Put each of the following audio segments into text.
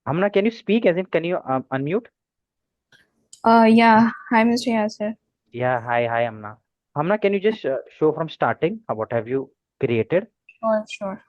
Hamna, can you speak? As in, can you unmute? Yeah. Hi, Mr. Yasser. Yeah, hi, Hamna. Hamna, can you just show from starting? What have you created? Sure, sure.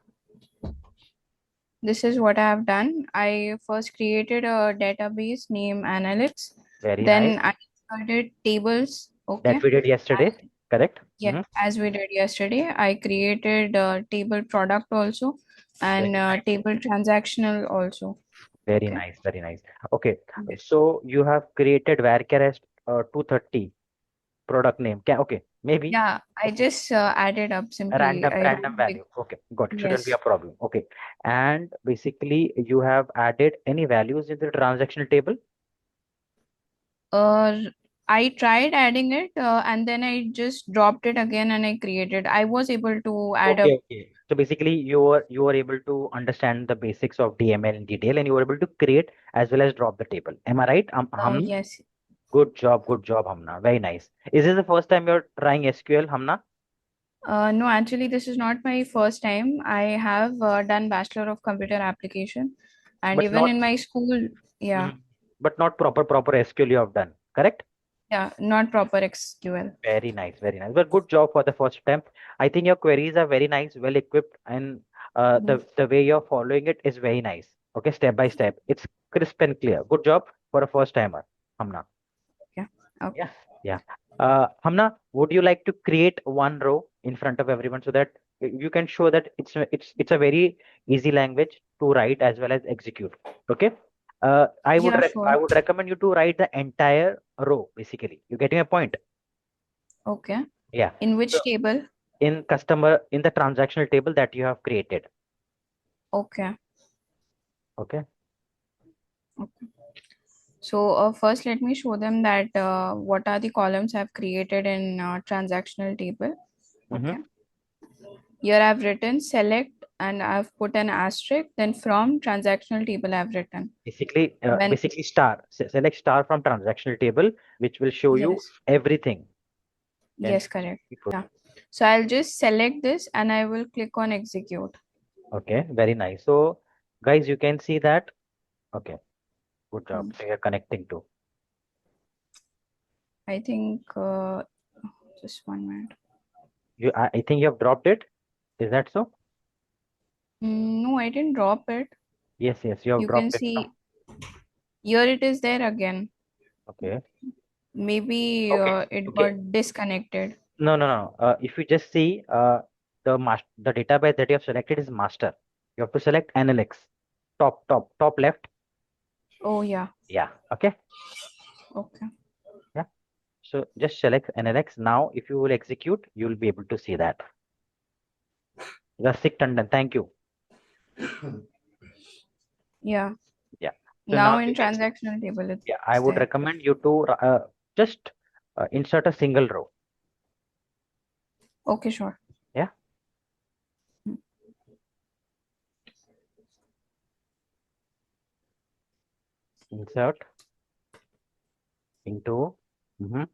This is what I have done. I first created a database named Analyx. Very nice. Then I inserted tables. That Okay. we did yesterday, And correct? yeah, as we did yesterday, I created a table product also and Very nice. table transactional also. Very Okay. nice, very nice. Okay, Yes. so you have created varchar as 230 product name. Okay, maybe Yeah, I just added up a simply. random I random don't big. value. Okay, got it. Shouldn't be a Yes. problem. Okay, and basically you have added any values in the transactional table. Uh, I tried adding it and then I just dropped it again and I created. I was able to add Okay, up. okay. So basically, you were able to understand the basics of DML in detail, and you were able to create as well as drop the table. Am I right? Hamna? Yes. Good job, Hamna. Very nice. Is this the first time you're trying SQL, Hamna? No, actually, this is not my first time. I have done Bachelor of Computer Application, and But even not, in my school, yeah, Mhm. But not proper SQL you have done, correct? yeah, not proper SQL. Very nice, very nice. But good job for the first attempt. I think your queries are very nice, well equipped, and Mhm. the way you're following it is very nice. Okay, step by step. It's crisp and clear. Good job for a first timer, Hamna. Yeah. Okay. Yeah, yeah. Hamna, would you like to create one row in front of everyone so that you can show that it's a very easy language to write as well as execute. Okay. Yeah, I sure. would recommend you to write the entire row basically. You getting a point? Okay. Yeah. In So which table? in the transactional table that you have created. Okay. Okay. Okay. So first, let me show them that what are the columns I've created in transactional table. Mm-hmm. Okay. Here I've written select and I've put an asterisk. Then from transactional table I've written. When Basically star. Select star from transactional table, which will show you yes, everything. Then yes, correct. Yeah. So I'll just select this and I will click on execute. okay, very nice. So, guys, you can see that. Okay, good job. Hmm. So you're connecting to. I think just 1 minute. I think you have dropped it. Is that so? No, I didn't drop it. Yes, yes, you have You can dropped it from. see here it is there again. Okay. Maybe Okay. it Okay. got disconnected. No, no, no. If you just see the database that you have selected is master. You have to select Analyx. Top left. Oh yeah. Yeah. Okay. Okay. Yeah. So just select Analyx. Now, if you will execute, you will be able to see that. Rasik Tandon, thank you. Yeah. Yeah. So now Now you in can. transactional table Yeah, I it's would there. recommend you to just insert a single row. Okay, sure. Yeah, insert into. Mhm.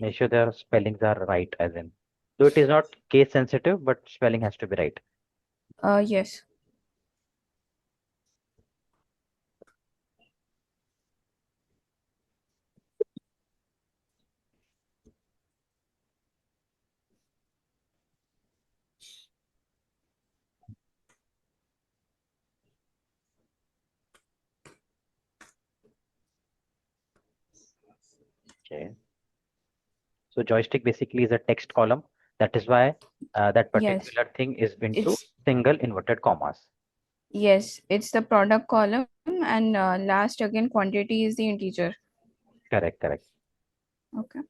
Make sure their spellings are right, as in. Though it is not case sensitive, but spelling has to be right. Yes. Okay. So joystick basically is a text column. That is why that Yes. particular thing is into It's single inverted commas. yes, it's the product column and last again quantity is the integer. Correct, correct. Okay.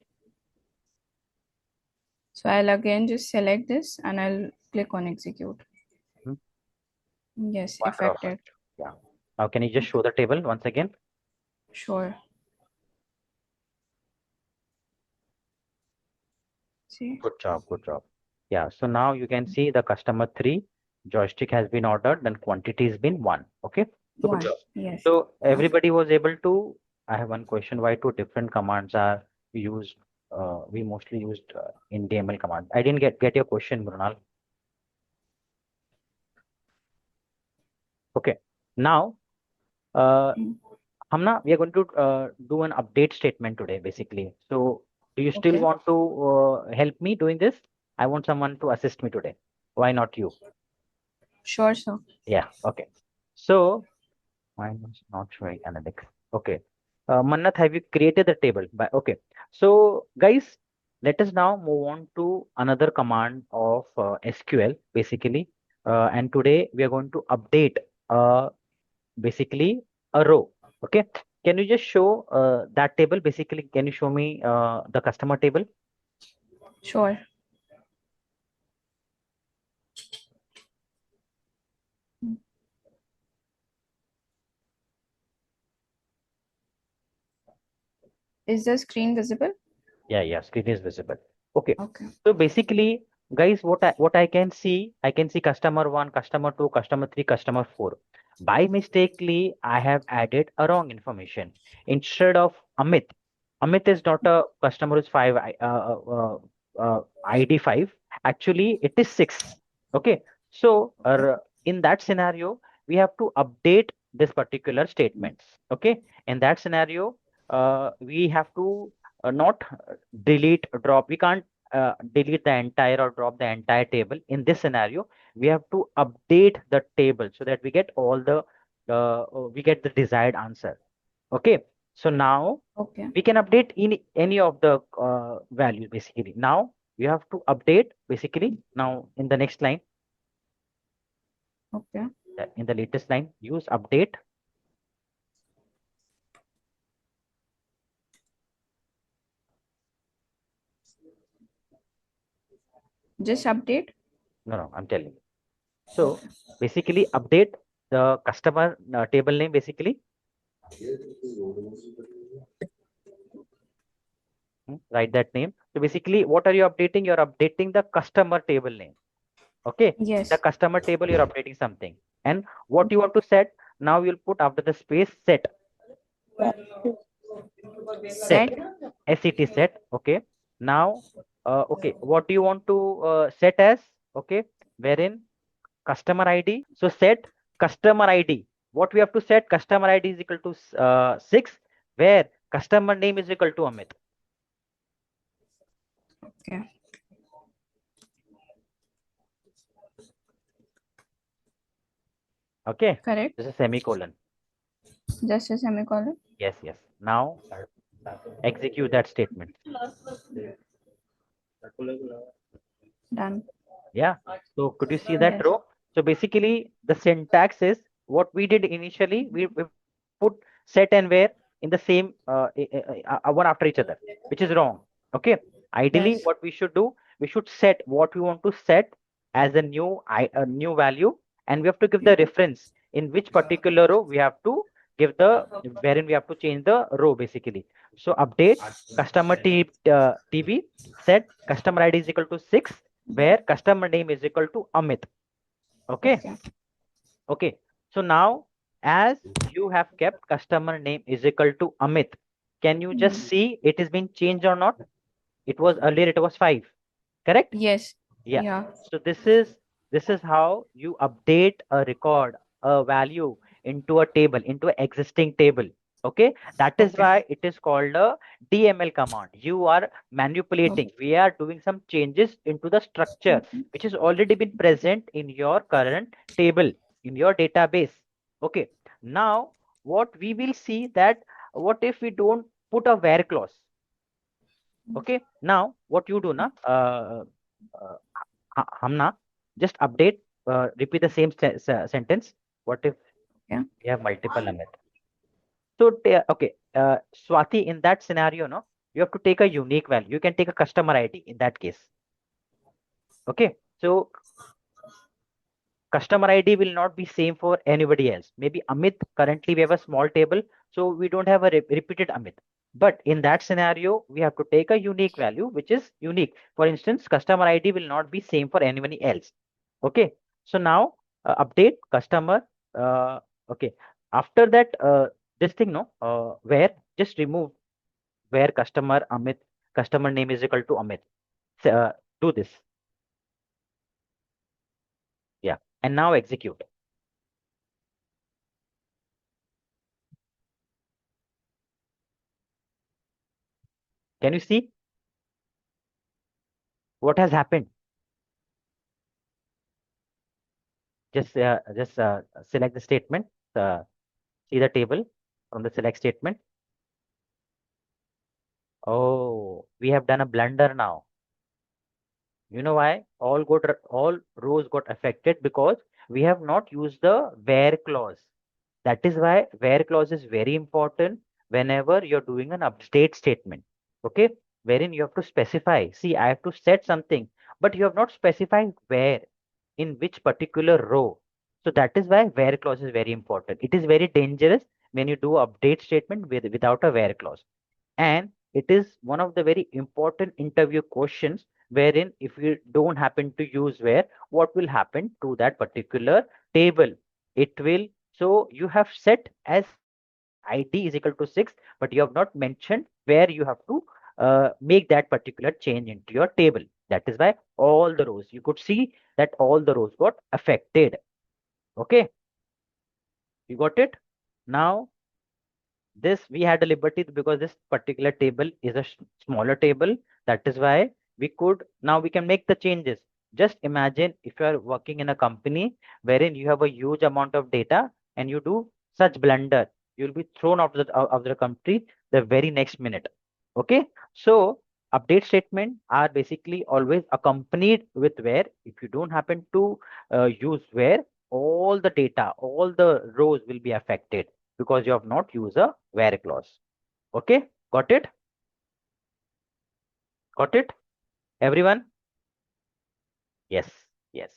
So I'll again just select this and I'll click on execute. Hmm. Yes, Wonderful. effected. Yeah. Now can you just Okay. show the table once again? Sure. See? Good job, good job. Yeah, so now you can see the customer three joystick has been ordered, then quantity has been one. Okay, so good One. job. Yes. So Okay. everybody was able to. I have one question: why two different commands are used? we mostly used in DML command. I didn't get your question, Brunal. Okay. Now, Hamna, we are going to do an update statement today, basically. So, do you still Okay. want to help me doing this? I want someone to assist me today. Why not you? Sure, sir. Yeah. Okay. So, mine was not showing Analyx. Okay. Mannat, have you created the table? Okay. So, guys, let us now move on to another command of SQL, basically. And today we are going to update basically a row. Okay. Can you just show that table? Basically, can you show me the customer table? Sure. Is the screen visible? Yeah, screen is visible. Okay. Okay. So basically, guys, what I can see customer one, customer two, customer three, customer four. By mistakenly, I have added a wrong information. Instead of Amit, Amit is not a customer who's five ID five. Actually, it is six. Okay. So in that scenario, we have to update this particular statements. Okay. In that scenario, we have to not delete drop. We can't delete the entire or drop the entire table. In this scenario, we have to update the table so that we get all the we get the desired answer. Okay. So now Okay. we can update in any of the values basically. Now we have to update basically. Now in the next line, Okay. in the latest line, use update. Just update. No, I'm telling you. So basically update the customer table name basically. Write that name. So basically, what are you updating? You're updating the customer table name. Okay. In the Yes. customer table, you're updating something. And what you want to set, now you'll put after the space set. Set. Set. SET set. Okay. Now, okay. What do you want to set as? Okay. Wherein customer ID. So set customer ID. What we have to set? Customer ID is equal to 6, where customer name is equal to Amit. Okay. Okay. Correct. This is semicolon. Just a semicolon. Yes. Now execute that statement. Done. Yeah. So could you see that Yes. row? So basically the syntax is what we did initially. We put set and where in the same one after each other, which is wrong. Okay. Ideally, Yes. what we should do, we should set what we want to set as a new value, and we have to give the reference in which particular row we have to give the wherein we have to change the row basically. So update customer TB set customer ID is equal to 6, where customer name is equal to Amit. Okay. Okay. Okay. So now, as you have kept customer name is equal to Amit, can you just see it has been changed or not? It was earlier, it was 5, correct? Yes. Yeah. Yeah. So this is how you update a record, a value into a table, into an existing table. Okay. That is Okay. why it is called a DML command. You are manipulating. We are doing some changes into the structure, which has already been present in your current table, in your database. Okay. Now, what we will see that what if we don't put a where clause? Okay. Now, what you do now? Uh, Hamna, just update, repeat the same sentence. What if Okay. we have multiple Amit? So, okay, Swati, in that scenario, no, you have to take a unique value. You can take a customer ID in that case. Okay, so customer ID will not be same for anybody else. Maybe Amit, currently we have a small table, so we don't have a repeated Amit. But in that scenario, we have to take a unique value, which is unique. For instance, customer ID will not be same for anybody else. Okay. So now update customer. Okay. After that, this thing, no, where just remove where customer Amit, customer name is equal to Amit. So, do this. Yeah. And now execute. Can you see what has happened? Just select the statement. Uh, See the table from the select statement. Oh, we have done a blunder now. You know why? All rows got affected because we have not used the where clause. That is why where clause is very important whenever you're doing an update statement. Okay, wherein you have to specify. See, I have to set something, but you have not specified where, in which particular row. So that is why where clause is very important. It is very dangerous when you do update statement without a where clause. And it is one of the very important interview questions wherein if you don't happen to use where, what will happen to that particular table? It will, so you have set as ID is equal to 6, but you have not mentioned where you have to make that particular change into your table. That is why all the rows, you could see that all the rows got affected. Okay, you got it? Now this we had a liberty because this particular table is a smaller table. That is why we could, now we can make the changes. Just imagine if you are working in a company wherein you have a huge amount of data and you do such blunder, you'll be thrown out of the company the very next minute. Okay, so update statement are basically always accompanied with where. If you don't happen to use where, all the data, all the rows will be affected because you have not used a where clause. Okay, got it? Got it? Everyone? Yes, yes.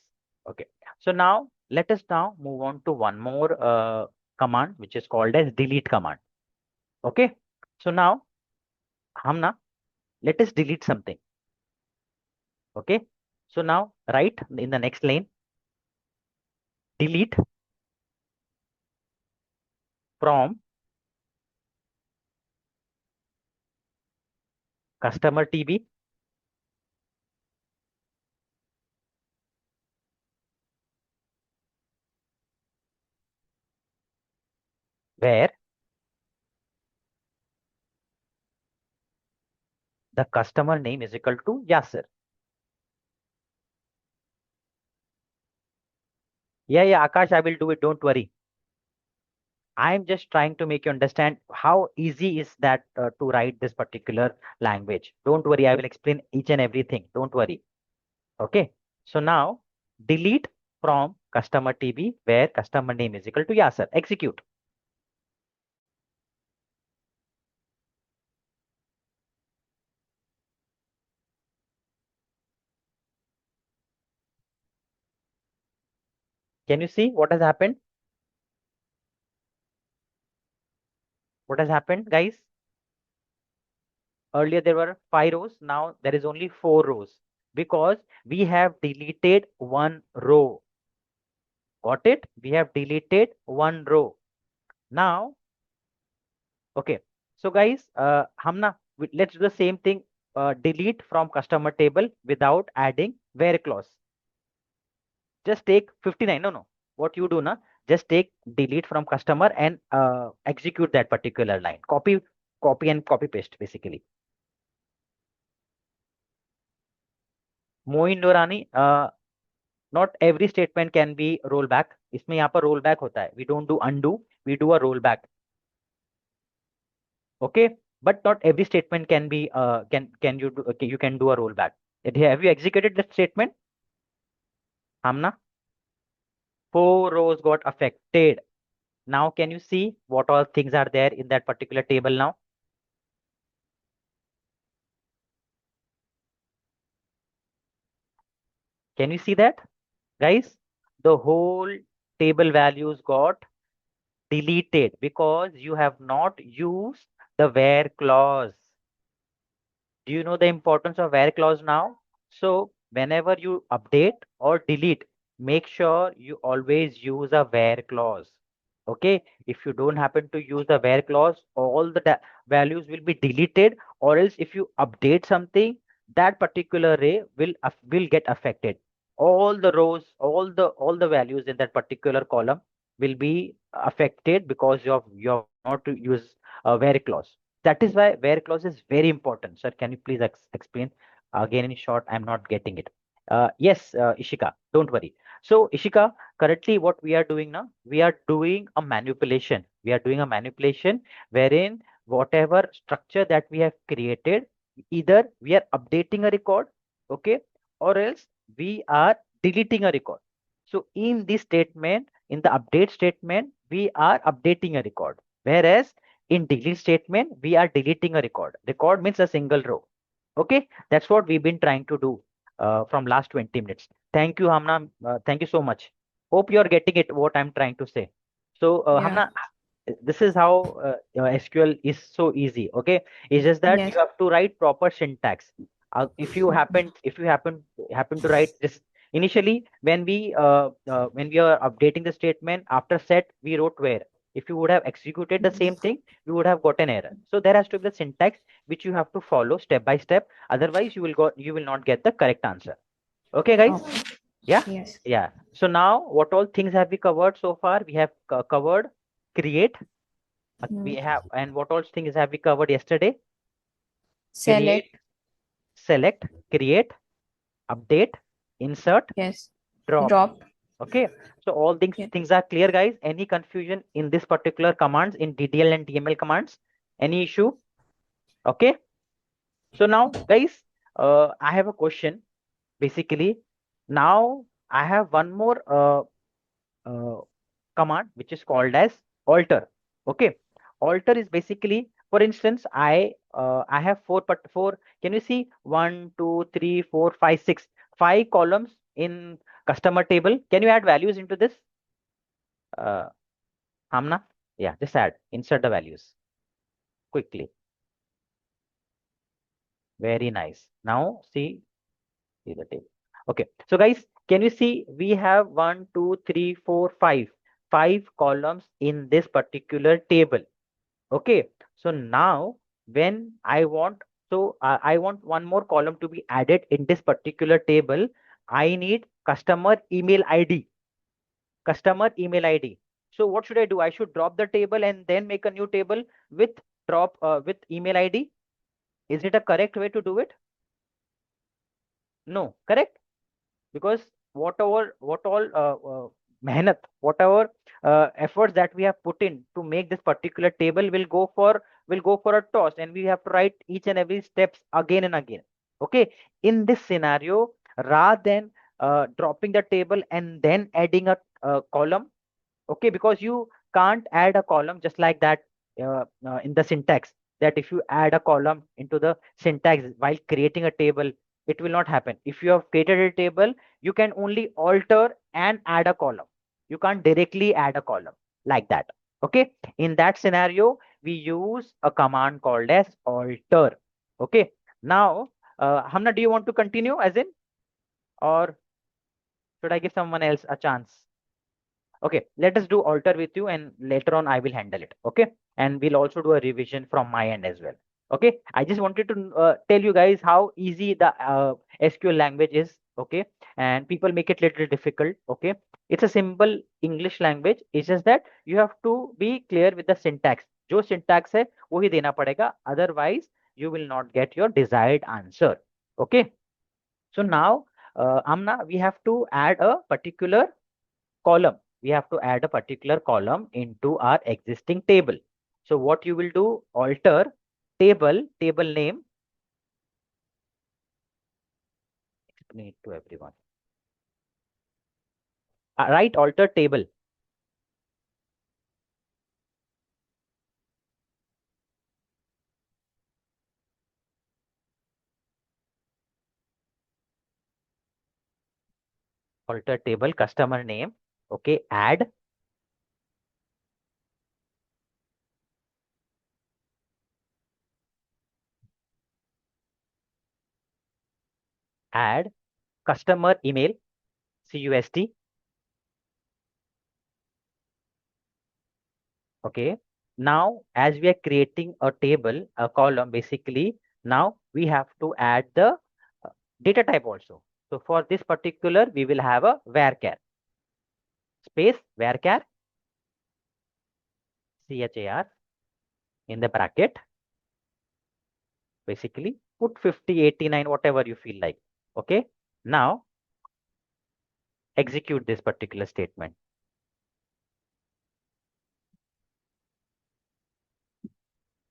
Okay. So now let us now move on to one more command which is called as delete command. Okay. So now, Hamna, let us delete something. Okay. So now write in the next line, delete from customer TB where the customer name is equal to Yasser. Yeah, yeah, Akash, I will do it. Don't worry. I'm just trying to make you understand how easy is that to write this particular language. Don't worry, I will explain each and everything. Don't worry. Okay. So now delete from customer TB where customer name is equal to Yasser. Execute. Can you see what has happened? What has happened, guys? Earlier there were 5 rows. Now there is only 4 rows because we have deleted one row. Got it? We have deleted one row. Now, okay. So guys, Hamna, let's do the same thing. Delete from customer table without adding where clause. Just take 59. No, no. What you do now, just take delete from customer and execute that particular line. Copy and copy paste basically. Moin Norani, not every statement can be rollback. इसमें यहाँ पर rollback होता है. We don't do undo. We do a rollback. Okay, but not every statement can be can you do, okay, you can do a rollback. Have you executed the statement, Hamna? 4 rows got affected. Now can you see what all things are there in that particular table now? Can you see that, guys? The whole table values got deleted because you have not used the where clause. Do you know the importance of where clause now? So whenever you update or delete, make sure you always use a where clause. Okay. If you don't happen to use the where clause, all the values will be deleted or else if you update something, that particular array will get affected. All the rows, all the values in that particular column will be affected because you have not to use a where clause. That is why where clause is very important. Sir, can you please explain again in short? I'm not getting it. Yes, Ishika, don't worry. So, Ishika, currently what we are doing now, we are doing a manipulation. We are doing a manipulation wherein whatever structure that we have created, either we are updating a record, okay, or else we are deleting a record. So in this statement, in the update statement, we are updating a record, whereas in delete statement, we are deleting a record. Record means a single row. Okay, that's what we've been trying to do from last 20 minutes. Thank you, Hamna. Thank you so much. Hope you're getting it, what I'm trying to say. So, Yeah. Hamna, this is how SQL is so easy. Okay, it's just that Yes. you have to write proper syntax. If you happen to write this initially when we are updating the statement after set, we wrote where. If you would have executed the same thing, you would have got an error. So there has to be the syntax which you have to follow step by step. Otherwise, you will not get the correct answer. Okay, guys. Okay. Yeah, Yes. yeah. So now, what all things have we covered so far? We have covered create. Hmm. We have, and what all things have we covered yesterday? Create, Select. select, create, update, insert, Yes. drop. Drop. Okay. So all things Yes. things are clear, guys. Any confusion in this particular commands in DDL and DML commands? Any issue? Okay. So now, guys, I have a question. Basically, now I have one more uh, command which is called as alter. Okay, alter is basically, for instance, I have four. Can you see 1 2 3 4 5 6 5 columns in customer table? Can you add values into this, uh, Hamna? Yeah, just add, insert the values quickly. Very nice. Now see the table. Okay, so guys, can you see we have 1 2 3 4 5 columns in this particular table. Okay, so now when I want, I want one more column to be added in this particular table. I need customer email ID. Customer email ID. So what should I do? I should drop the table and then make a new table with with email ID. Is it a correct way to do it? No, correct? Because what all mehnat, whatever efforts that we have put in to make this particular table will go for a toss, and we have to write each and every steps again and again. Okay, in this scenario, rather than dropping the table and then adding a column. Okay, because you can't add a column just like that in the syntax, that if you add a column into the syntax while creating a table, it will not happen. If you have created a table, you can only alter and add a column. You can't directly add a column like that. Okay, in that scenario, we use a command called as alter. Okay, now, Hamna, do you want to continue as in, or should I give someone else a chance? Okay, let us do alter with you, and later on I will handle it. Okay, and we'll also do a revision from my end as well. Okay, I just wanted to tell you guys how easy the SQL language is. Okay, and people make it little difficult. Okay, it's a simple English language. It's just that you have to be clear with the syntax. जो syntax है वही देना पड़ेगा. Otherwise, you will not get your desired answer. Okay, so now, Amna, we have to add a particular column. We have to add a particular column into our existing table. So what you will do, alter table name, explain it to everyone. Write alter table, alter table, customer name. Okay, add customer email, CUST. Okay, now as we are creating a table, a column basically, Now we have to add the data type also. So for this particular, we will have a varchar space varchar char in the bracket. Basically, put 50, 89, whatever you feel like. Okay. Now execute this particular statement.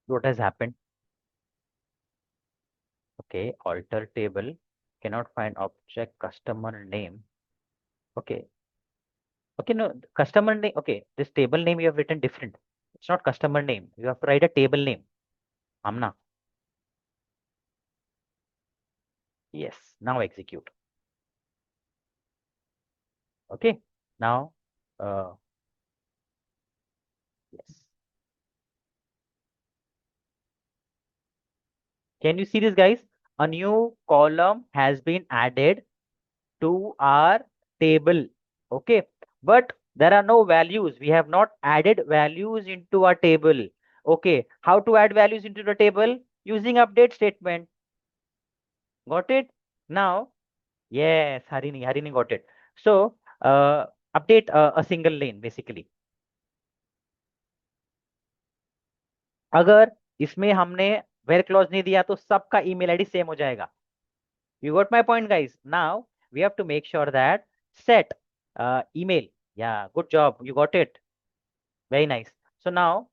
What has happened? Okay, alter table, cannot find object customer name. Okay. Okay, no, customer name. Okay, this table name you have written different. It's not customer name. You have to write a table name. Amna. Yes. Now execute. Okay. Now, yes. Can you see this, guys? A new column has been added to our table. Okay. But there are no values. We have not added values into our table. Okay. How to add values into the table? Using update statement. Got it? Now, yes, Harini got it. So, update a single lane basically. अगर इसमें हमने where clause नहीं दिया तो सबका email ID same हो जाएगा. You got my point, guys. Now we have to make sure that set email. Yeah, good job. You got it. Very nice. So now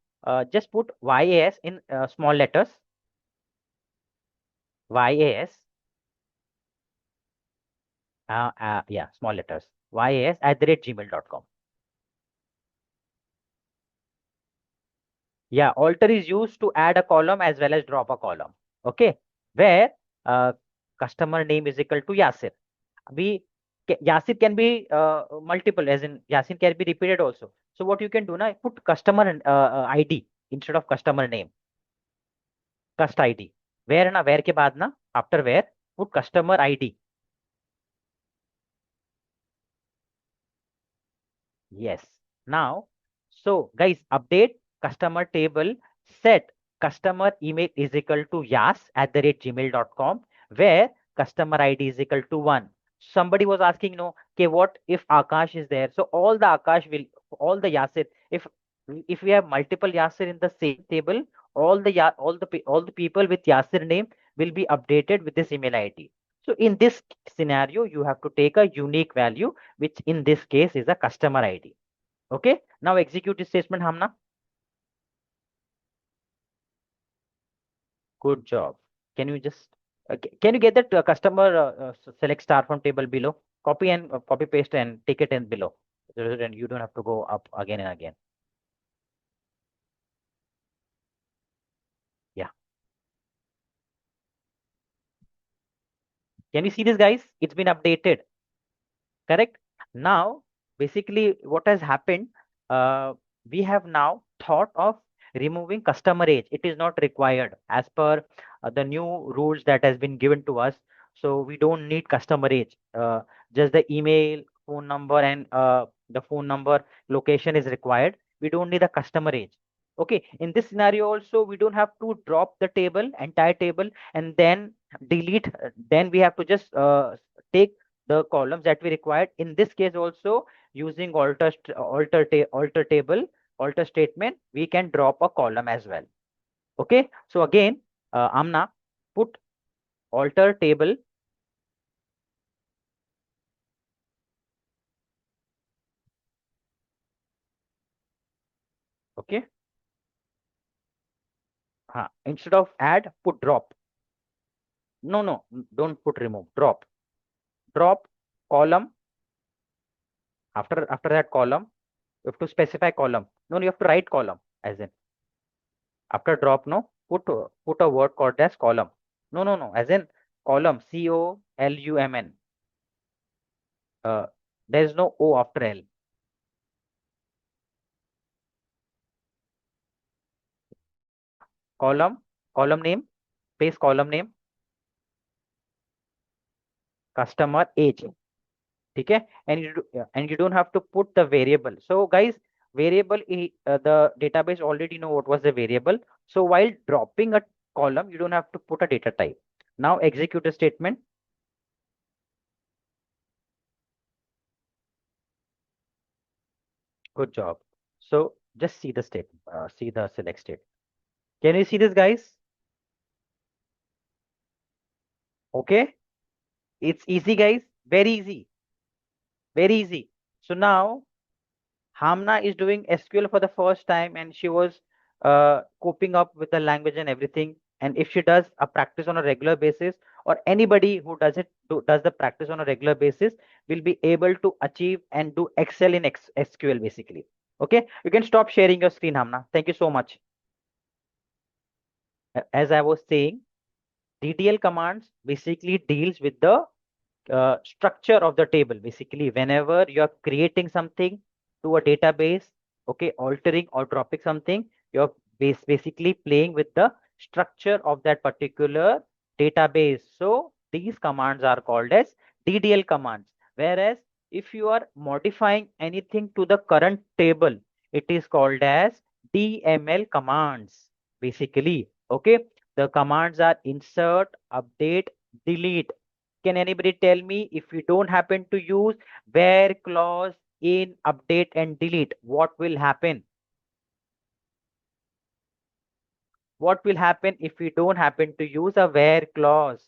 just put YAS in small letters. YAS. Yeah, small letters. YAS@gmail.com. Yeah, alter is used to add a column as well as drop a column. Okay, where uh, customer name is equal to Yasir. We Yasir can be multiple, as in Yasir can be repeated also. So what you can do now, put customer ID instead of customer name. Cust ID. Where na where के बाद ना after where put customer ID. Yes. Now, so guys, update customer table, set customer email is equal to yas@gmail.com, where customer ID is equal to 1. Somebody was asking, no, okay, what if Akash is there? So all the Akash will, all the Yasir, if we have multiple Yasir in the same table, all the people with Yasir name will be updated with this email ID. So in this scenario, you have to take a unique value, which in this case is a customer ID. Okay. Now execute this statement, Hamna. Good job. Can you just can you get that customer select star from table below? Copy and copy paste and take it in below. And you don't have to go up again and again. Yeah. Can you see this, guys? It's been updated. Correct. Now basically what has happened, uh, we have now thought of removing customer age. It is not required as per the new rules that has been given to us. So we don't need customer age. Just the email, phone number, and the phone number location is required. We don't need a customer age. Okay, in this scenario also we don't have to drop the table, entire table, and then delete. Then we have to just take the columns that we required. In this case also, using alter table, alter statement, we can drop a column as well. Okay, so again, Amna, put alter table. Okay, instead of add, put drop. No, don't put remove, drop column. After that column, you have to specify column. No, you have to write column, as in after drop. No, put a word called as column. No, as in column, column. uh, there is no O after L. Column name, space column name, customer age. ठीक है? And you don't have to put the variable. So guys, variable, the database already know what was the variable. So while dropping a column, you don't have to put a data type. Now execute a statement. Good job. So just see the statement, see the select state. Can you see this, guys? Okay. It's easy, guys. Very easy. Very easy. So now Hamna is doing SQL for the first time and she was coping up with the language and everything. And if she does a practice on a regular basis, or anybody who does the practice on a regular basis, will be able to achieve and do excel in SQL basically. Okay, you can stop sharing your screen, Hamna. Thank you so much. As I was saying, DDL commands basically deals with the structure of the table. Basically, whenever you're creating something to a database, okay, altering or dropping something, you're basically playing with the structure of that particular database. So these commands are called as DDL commands. Whereas if you are modifying anything to the current table, it is called as DML commands. Basically, okay, the commands are insert, update, delete. Can anybody tell me, if you don't happen to use where clause in update and delete, what will happen? What will happen if we don't happen to use a where clause?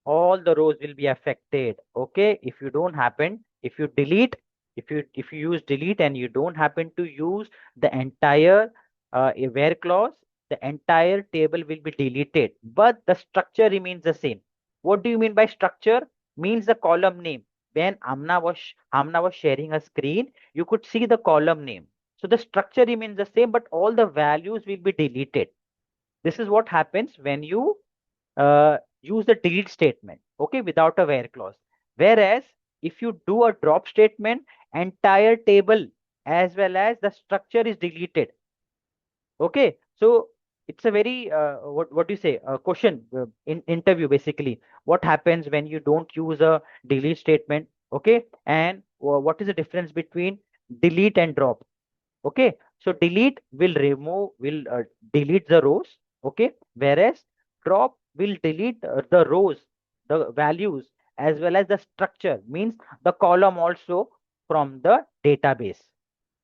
All the rows will be affected. Okay, if you don't happen, if you delete, if you use delete and you don't happen to use the entire where clause, the entire table will be deleted, but the structure remains the same. What do you mean by structure? Means the column name. When Amna was sharing a screen, you could see the column name. So the structure remains the same, but all the values will be deleted. This is what happens when you use the delete statement, okay, without a where clause. Whereas if you do a drop statement, entire table as well as the structure is deleted. Okay, so it's a very what do you say, a question in interview basically. What happens when you don't use a delete statement? Okay, and what is the difference between delete and drop? Okay, so delete will delete the rows. Okay, whereas drop will delete the rows, the values, as well as the structure, means the column also from the database.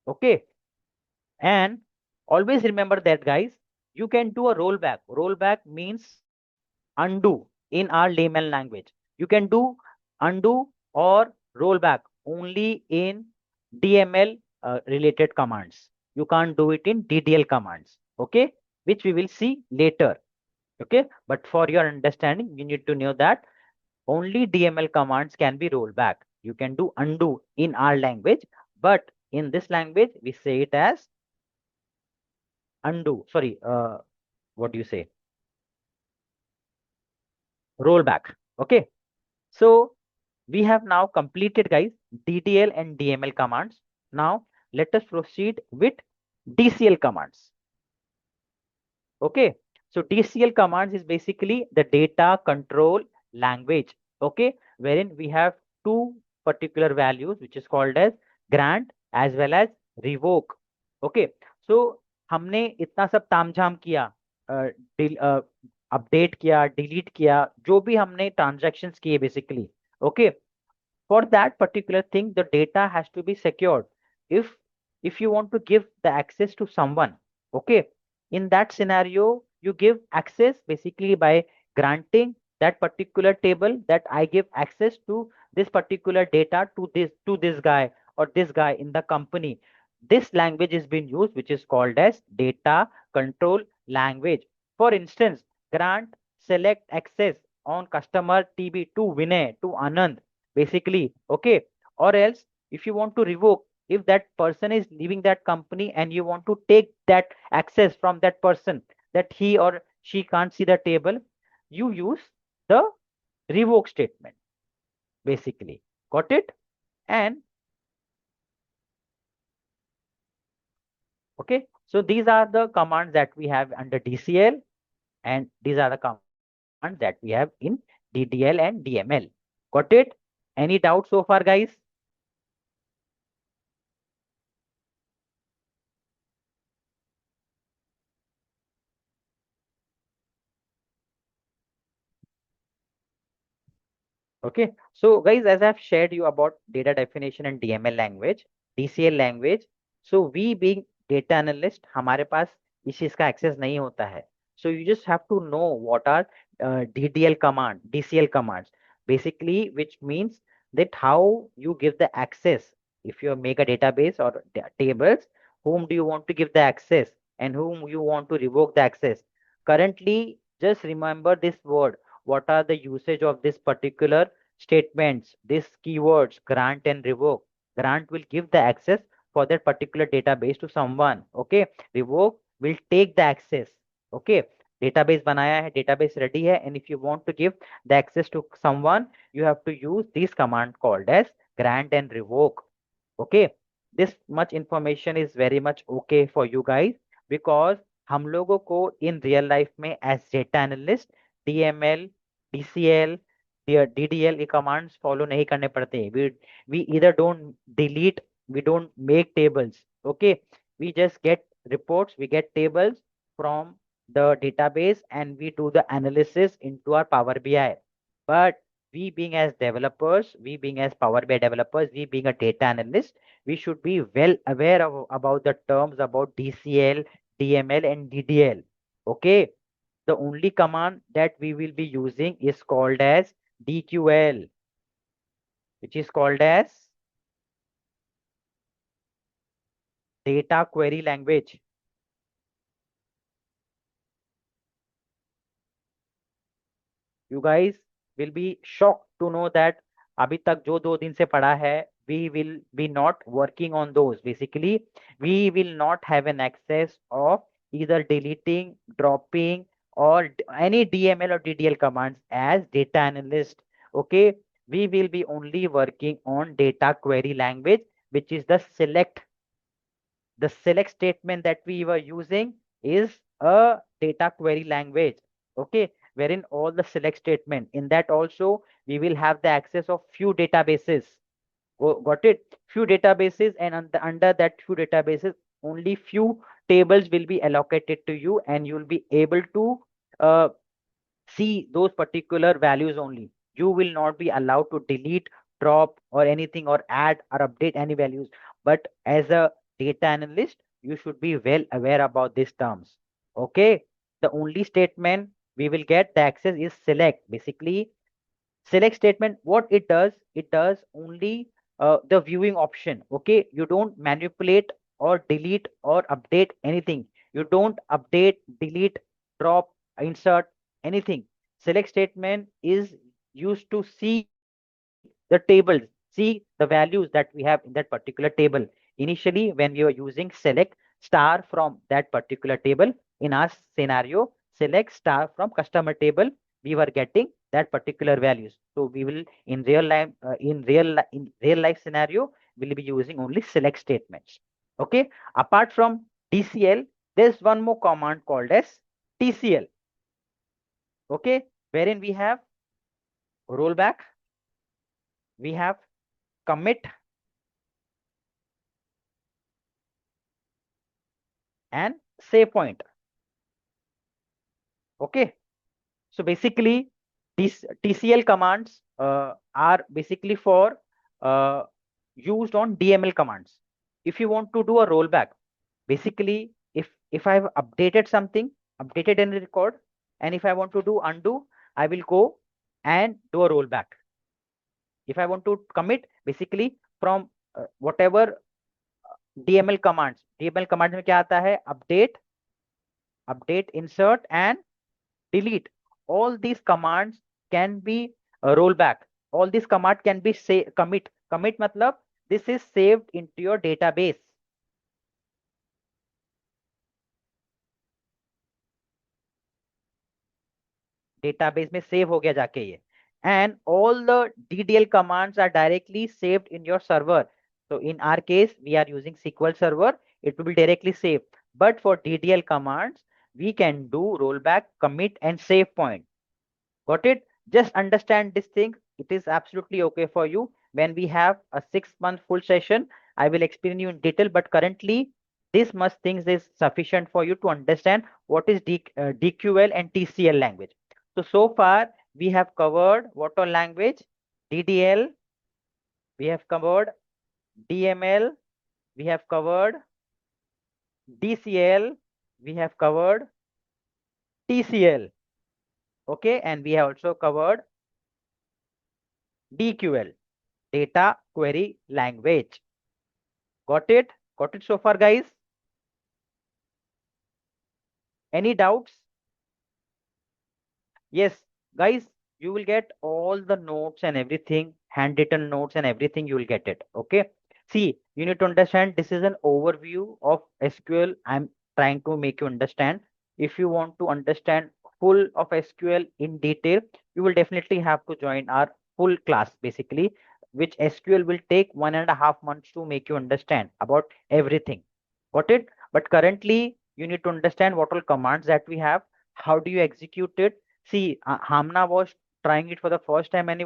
Okay, and always remember that, guys, you can do a rollback. Rollback means undo in our layman language. You can do undo or rollback only in DML related commands. You can't do it in DDL commands, okay, which we will see later. Okay, but for your understanding, you need to know that only DML commands can be rolled back. You can do undo in our language, but in this language, we say it as undo. Sorry, what do you say? Rollback. Okay, so we have now completed, guys, DDL and DML commands. Now let us proceed with DCL commands. Okay, so DCL commands is basically the data control language. Okay, wherein we have two particular values, which is called as grant as well as revoke. Okay, so हमने इतना सब तामझाम किया, update किया, delete किया, जो भी हमने ट्रांजैक्शंस किए basically. Okay, for that particular thing, the data has to be secured. If you want to give the access to someone, okay, in that scenario you give access basically by granting that particular table, that I give access to this particular data to this guy or this guy in the company. This language is being used, which is called as data control language. For instance, grant select access on customer TB to Vinay, to Anand basically. Okay, or else if you want to revoke, if that person is leaving that company and you want to take that access from that person, that he or she can't see the table, you use the revoke statement basically. Got it? And okay, so these are the commands that we have under DCL, and these are the commands that we have in DDL and DML. Got it? Any doubt so far, guys? Okay, so guys, as I've shared you about data definition and DML language, DCL language, so we being data analyst, हमारे पास इस चीज का access नहीं होता है. So you just have to know what are DDL command, DCL commands, basically, which means that how you give the access. If you make a database or tables, whom do you want to give the access and whom you want to revoke the access. Currently, just remember this word. What are the usage of this particular statements, these keywords, grant and revoke. Grant will give the access for that particular database to someone. Okay, revoke will take the access. Okay, database बनाया है, database ready है, and if you want to give the access to someone, you have to use this command called as grant and revoke. Okay, this much information is very much okay for you guys, because हम लोगों को in real life में as data analyst DML, DCL, DDL ये commands follow नहीं करने पड़ते. We either don't delete, we don't make tables. Okay, we just get reports, we get tables from the database, and we do the analysis into our Power BI. But we being as developers, we being as Power BI developers, we being a data analyst, we should be well aware of about the terms about DCL, DML, and DDL. Okay, the only command that we will be using is called as DQL, which is called as data query language. You guys will be shocked to know that अभी तक जो 2 दिन से पढ़ा है, we will be not working on those. Basically, we will not have an access of either deleting, dropping, or any DML or DDL commands as data analyst. Okay, we will be only working on data query language, which is the select statement that we were using is a data query language. Okay, wherein all the select statement, in that also we will have the access of few databases. Got it? Few databases, and under that few databases only few tables will be allocated to you, and you will be able to uh, see those particular values only. You will not be allowed to delete, drop, or anything, or add or update any values. But as a data analyst, you should be well aware about these terms. Okay, the only statement we will get the access is select. Basically, select statement, what it does only the viewing option. Okay, you don't manipulate or delete or update anything. You don't update, delete, drop, insert anything. Select statement is used to see the tables, see the values that we have in that particular table. Initially, when we were using select star from that particular table, in our scenario, select star from customer table, we were getting that particular values. So we will in real life, in real life scenario, we'll be using only select statements. Okay, apart from DCL, there's one more command called as TCL. Okay, wherein we have rollback, we have commit, and save point. Okay, so basically these TCL commands are basically for uh, used on DML commands. If you want to do a rollback, basically if I've updated something, updated in the record, and if I want to do undo, I will go and do a rollback. If I want to commit, basically from whatever DML commands में क्या आता है, update, insert, and delete. All these commands can be rollback. All these command can be say commit matlab this is saved into your database. Database में save हो गया जाके ये. And all the DDL commands are directly saved in your server. So in our case, we are using SQL server. It will be directly saved. But for DDL commands, we can do rollback, commit, and save point. Got it? Just understand this thing. It is absolutely okay for you. When we have a 6 month full session, I will explain you in detail. But currently, this much things is sufficient for you to understand what is DQL and TCL language. So far we have covered what all language? DDL, we have covered. DML, we have covered. DCL, we have covered. TCL, okay, and we have also covered DQL, data query language. Got it? Got it so far, guys? Any doubts? Yes, guys, you will get all the notes and everything, handwritten notes and everything, you will get it. Okay. See, you need to understand this is an overview of SQL. I'm trying to make you understand. If you want to understand full of SQL in detail, you will definitely have to join our full class, basically, which SQL will take 1.5 months to make you understand about everything. Got it? But currently, you need to understand what all commands that we have. How do you execute it? See, Hamna was trying it for the first time and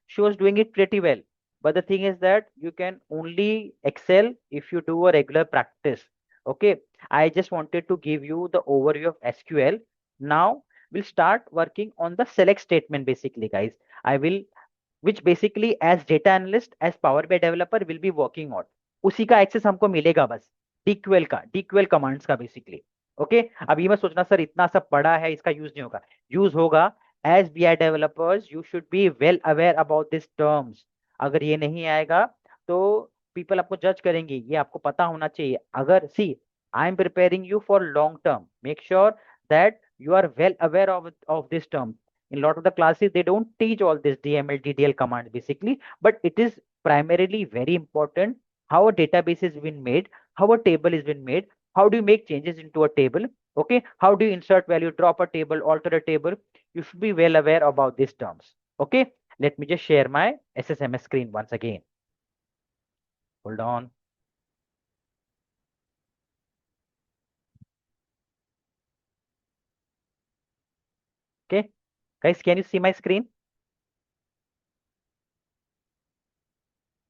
she was doing it pretty well. But the thing is that you can only excel if you do a regular practice. Okay, I just wanted to give you the overview of SQL. Now we'll start working on the select statement basically, guys. I will, which basically as data analyst, as Power BI developer will be working on. उसी का access हमको मिलेगा बस डीक्यूएल का, डीक्यूएल commands का basically. Okay, अब ये मत सोचना सर इतना सब पढ़ा है इसका यूज नहीं होगा. यूज होगा. As BI developers you should be well aware about this terms. अगर ये नहीं आएगा तो पीपल आपको जज करेंगे, ये आपको पता होना चाहिए. अगर see, I am preparing you for long term, make sure that you are well aware of this term. In a lot of the classes they don't teach all this DML DDL commands basically, but it is primarily very important how a database is been made, how a table is been made, how do you make changes into a table. Okay, how do you insert value, drop a table, alter a table. You should be well aware about these terms. Okay, let me just share my SSMS screen once again. Hold on. Okay, guys, can you see my screen?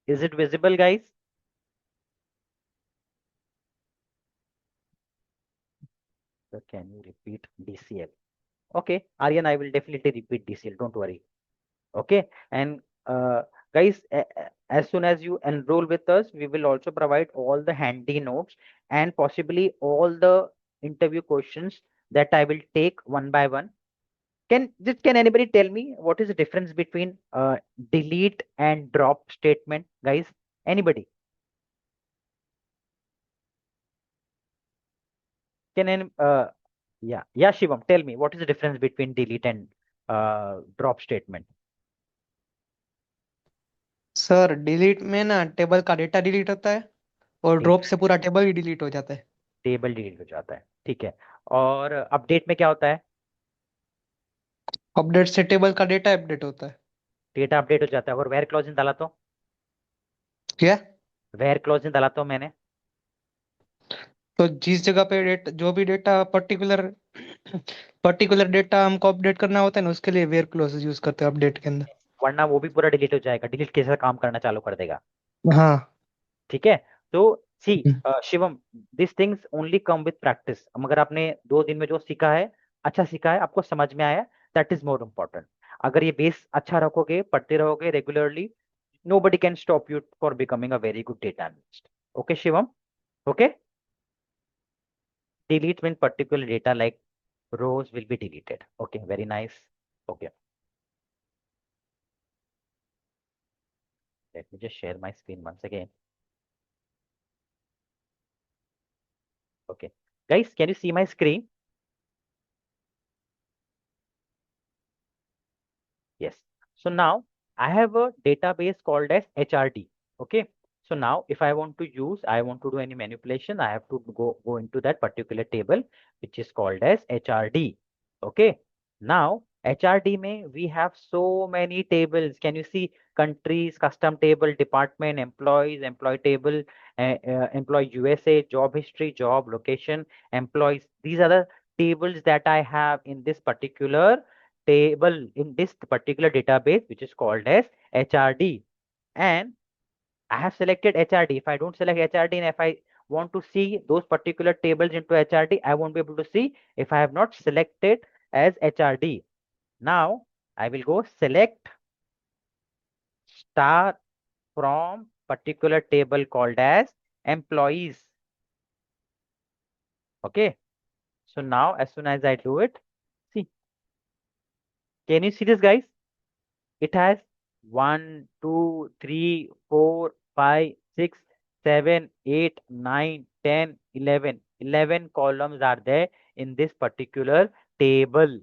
Is it visible, guys? So can you repeat DCL? Okay, Aryan, I will definitely repeat DCL, don't worry. Okay, and guys, as soon as you enroll with us, we will also provide all the handy notes and possibly all the interview questions that I will take one by one. Can anybody tell me what is the difference between delete and drop statement, guys? Anybody? Can any, yeah, Shivam, tell me what is the difference between delete and drop statement? Sir delete में ना table का data delete होता है और drop से पूरा table ही delete हो जाता है. टेबल डिलीट हो जाता है, ठीक है. और अपडेट में क्या होता है? अपडेट से टेबल का डेटा अपडेट होता है. डेटा अपडेट हो जाता है. और वेयर क्लॉज डाला तो? क्या? वेयर क्लॉज डाला तो मैंने. तो जिस जगह पे जो भी डेटा पर्टिकुलर पर्टिकुलर डेटा हमको अपडेट करना होता है ना, उसके लिए वेयर क्लॉज यूज करते हैं अपडेट के अंदर. वरना वो भी पूरा डिलीट हो जाएगा, डिलीट कैसे काम करना चालू कर देगा. हाँ. ठीक है. तो see Shivam, this things only come with practice. मगर आपने 2 दिन में जो सीखा है, अच्छा सीखा है, आपको समझ में आया, दैट इज मोर इम्पोर्टेंट. अगर ये बेस अच्छा रखोगे, पढ़ते रहोगे regularly, nobody can stop you for becoming a very good data analyst. Okay, Shivam? Okay? Delete when particular data like rows will be deleted. Okay, very nice. Okay. Let me just share my screen once again. Okay. Guys, can you see my screen? Yes. So now I have a database called as HRD. Okay. So now if I want to use, I want to do any manipulation, I have to go into that particular table, which is called as HRD. Okay. Now HRD may we have so many tables. Can you see countries, custom table, department, employees, employee table, employee USA, job history, job location, employees. These are the tables that I have in this particular table, in this particular database, which is called as HRD. And I have selected HRD. If I don't select HRD and if I want to see those particular tables into HRD, I won't be able to see if I have not selected as HRD. Now I will go select star from particular table called as employees. Okay. So now as soon as I do it, see, can you see this, guys? It has 1, 2, 3, 4, 5, 6, 7, 8, 9, 10, 11. 11 columns are there in this particular table.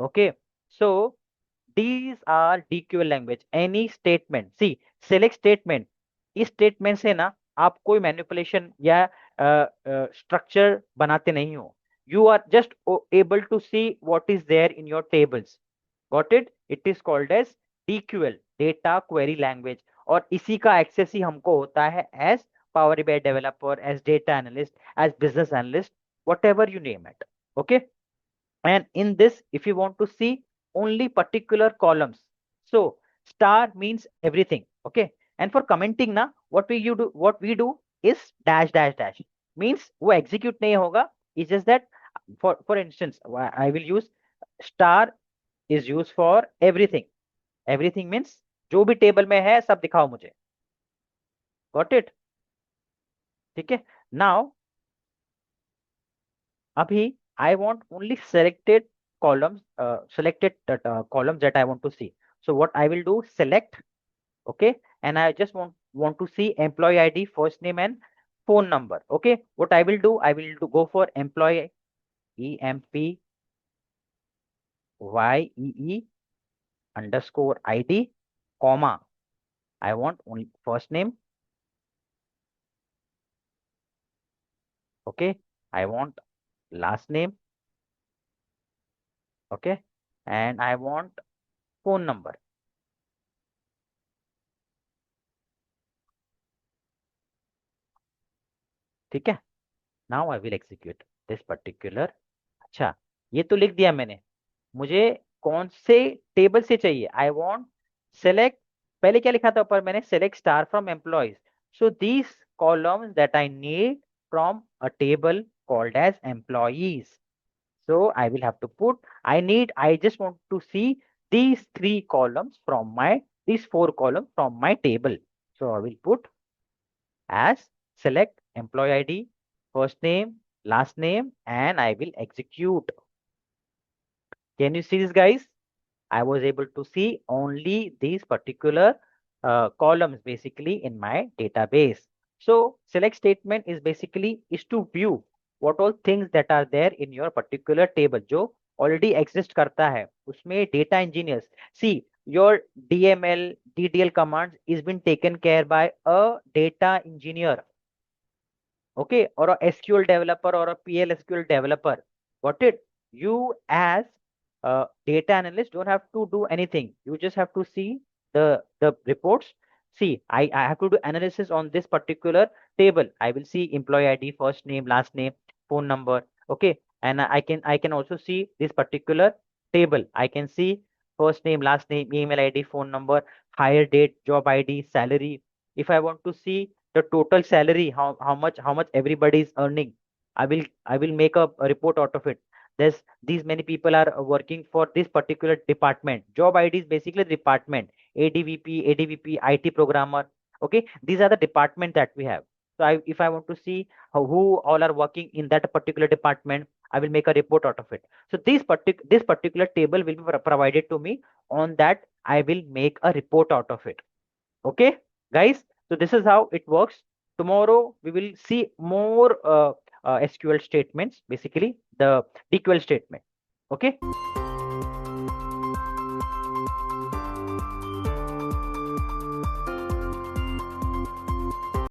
Okay. So these are DQL language. Any statement, see, select statement, इस statement से ना आप कोई manipulation या structure बनाते नहीं हो. You are just able to see what is there in your tables. Got it? It is called as DQL, data query language. और इसी का एक्सेस ही हमको होता है as Power BI developer, as data analyst, as business analyst, whatever you name it. Okay. And in this, if you want to see only particular columns, so star means everything. Okay. And for commenting na, what we do is dash dash dash, means वो execute नहीं होगा. It's just that for instance I will use star is used for everything. Everything means जो भी table में है सब दिखाओ मुझे. Got it? ठीक है. Now अभी I want only selected columns, columns that I want to see. So what I will do, select, okay, and I just want to see employee ID, first name and phone number. Okay, what I will do, go for employee, EMPYEE underscore ID, comma. I want only first name. Okay, I want last name. Okay, and I want phone number. ठीक है. Now I will execute this particular. अच्छा, ये तो लिख दिया मैंने. मुझे कौन से टेबल से चाहिए? I want select. पहले क्या लिखा था ऊपर मैंने? Select star from employees. So these columns that I need from a table called as employees. So I will have to put, I just want to see these these 4 columns from my table. So I will put as select employee ID, first name, last name, and I will execute. Can you see this, guys? I was able to see only these particular columns basically in my database. So select statement is basically is to view what all things that are there in your particular table जो already exist करता है उसमें data engineers. See, your DML, DDL commands is been taken care by a data engineer. Okay, or a SQL developer or a PL/SQL developer. Got it? You as data analyst don't have to do anything. You just have to see the reports. See, I have to do analysis on this particular table. I will see employee ID, first name, last name, phone number. Okay, and I can also see this particular table. I can see first name, last name, email ID, phone number, hire date, job ID, salary. If I want to see the total salary, how much everybody is earning, I will make a report out of it. There's these many people are working for this particular department. Job ID is basically the department. ADVP, IT programmer. Okay, these are the department that we have. So if I want to see who all are working in that particular department, I will make a report out of it. So this particular table will be provided to me. On that, I will make a report out of it. Okay, guys. So this is how it works. Tomorrow we will see more SQL statements, basically the DQL statement. Okay.